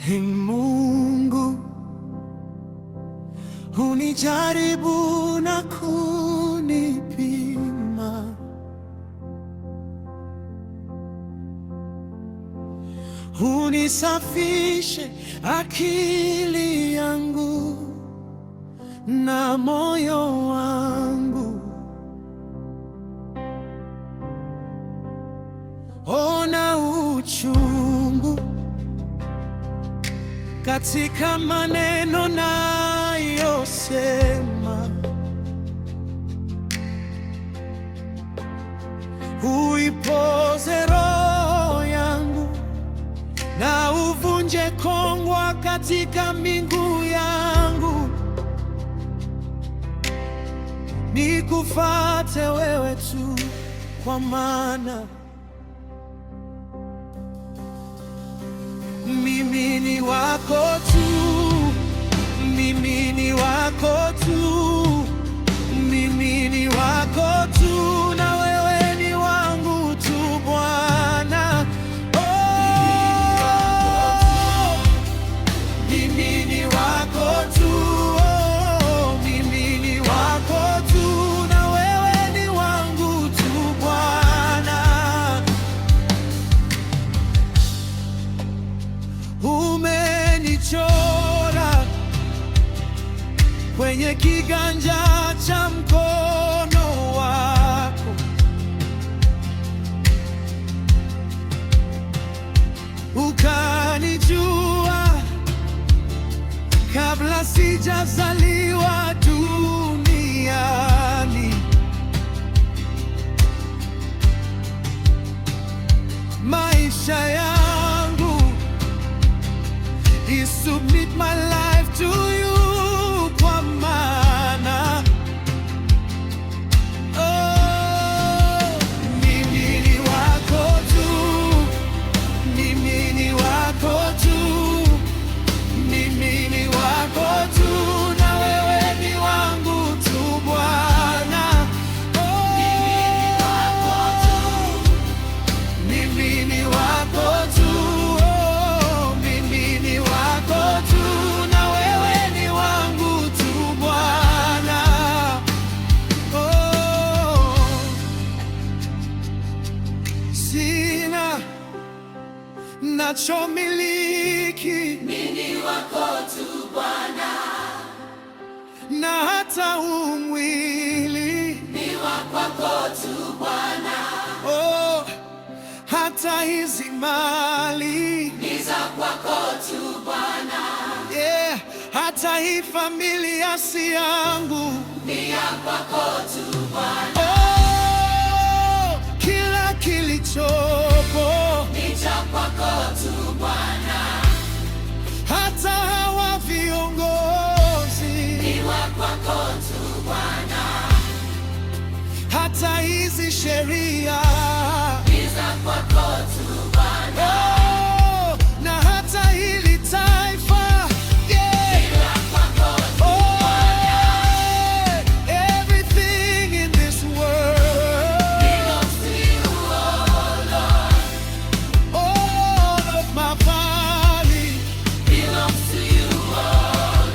Mungu hunijaribu na kunipima, hunisafishe akili yangu na moyo wangu. Ona uchungu katika maneno nayosema, uipoze roho yangu na uvunje kongwa katika miguu yangu, nikufuate wewe tu, kwa maana mimi ni wako tu, mimi ni wako tu, mimi ni wako tu, na wewe ni wangu tu Bwana. Oh, mimi ni wako tu, oh, mimi ni wako tu, na wewe ni wangu tu Bwana. Umenichora kwenye kiganja cha mkono wako, ukanijua kabla sijazaliwa duniani. Maisha yangu I submit my life to you, kwa maana oh, mimi ni wako tu, mimi ni wako tu, mimi ni wako tu, na wewe ni wangu tu Bwana. Oh, mimi ni wako tu, nachomiliki mimi wako tu Bwana, na hata umwili ni wako tu Bwana. Oh, hata hizi mali ni za kwako tu Bwana. Yeah, hata hii familia si yangu, ni ya kwako tu Bwana. Oh, kila kilichopo ni cha kwako tu Bwana. Hata hawa viongozi ni wa kwako tu Bwana. Hata hizi sheria ni za kwako tu Bwana. Oh, na hata hili taifa yeah, ni la kwako tu Bwana. Everything in this world belongs to you, oh Lord. All of my body belongs to you, oh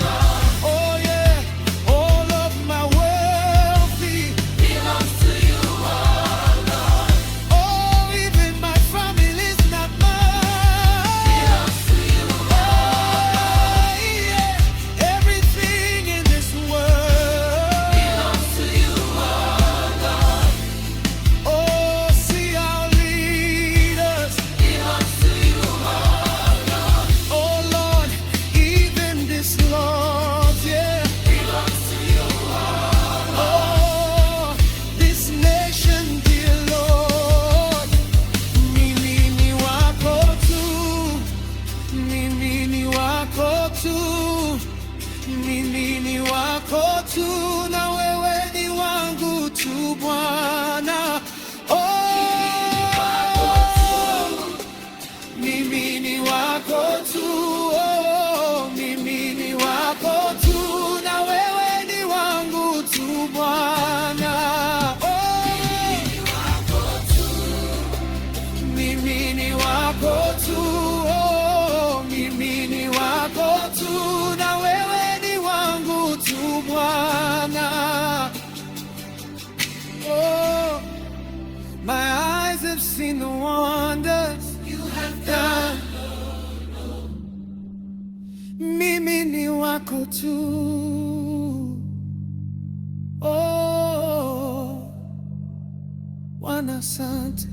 Lord. Oh yeah, all of my wealthy belongs to you, oh Lord. Oh, even my family's not mine, belongs to you, oh oh yeah, everything in this world belongs to you, oh Lord. Oh, see our leaders, belongs to you, oh Lord. oh Lord, even this Lord, yeah, belongs to you, oh oh, this nation, dear Lord, mimi ni wako tu, mimi ni wako tu, mimi ni wako tu, na wewe ni wangu tu Bwana. Oh, mimi ni wako tu, oh, mimi ni wako tu, na wewe ni wangu tu Bwana. Oh, mimi ni wako tu, oh, mimi ni yako tu. Oh, Bwana asante.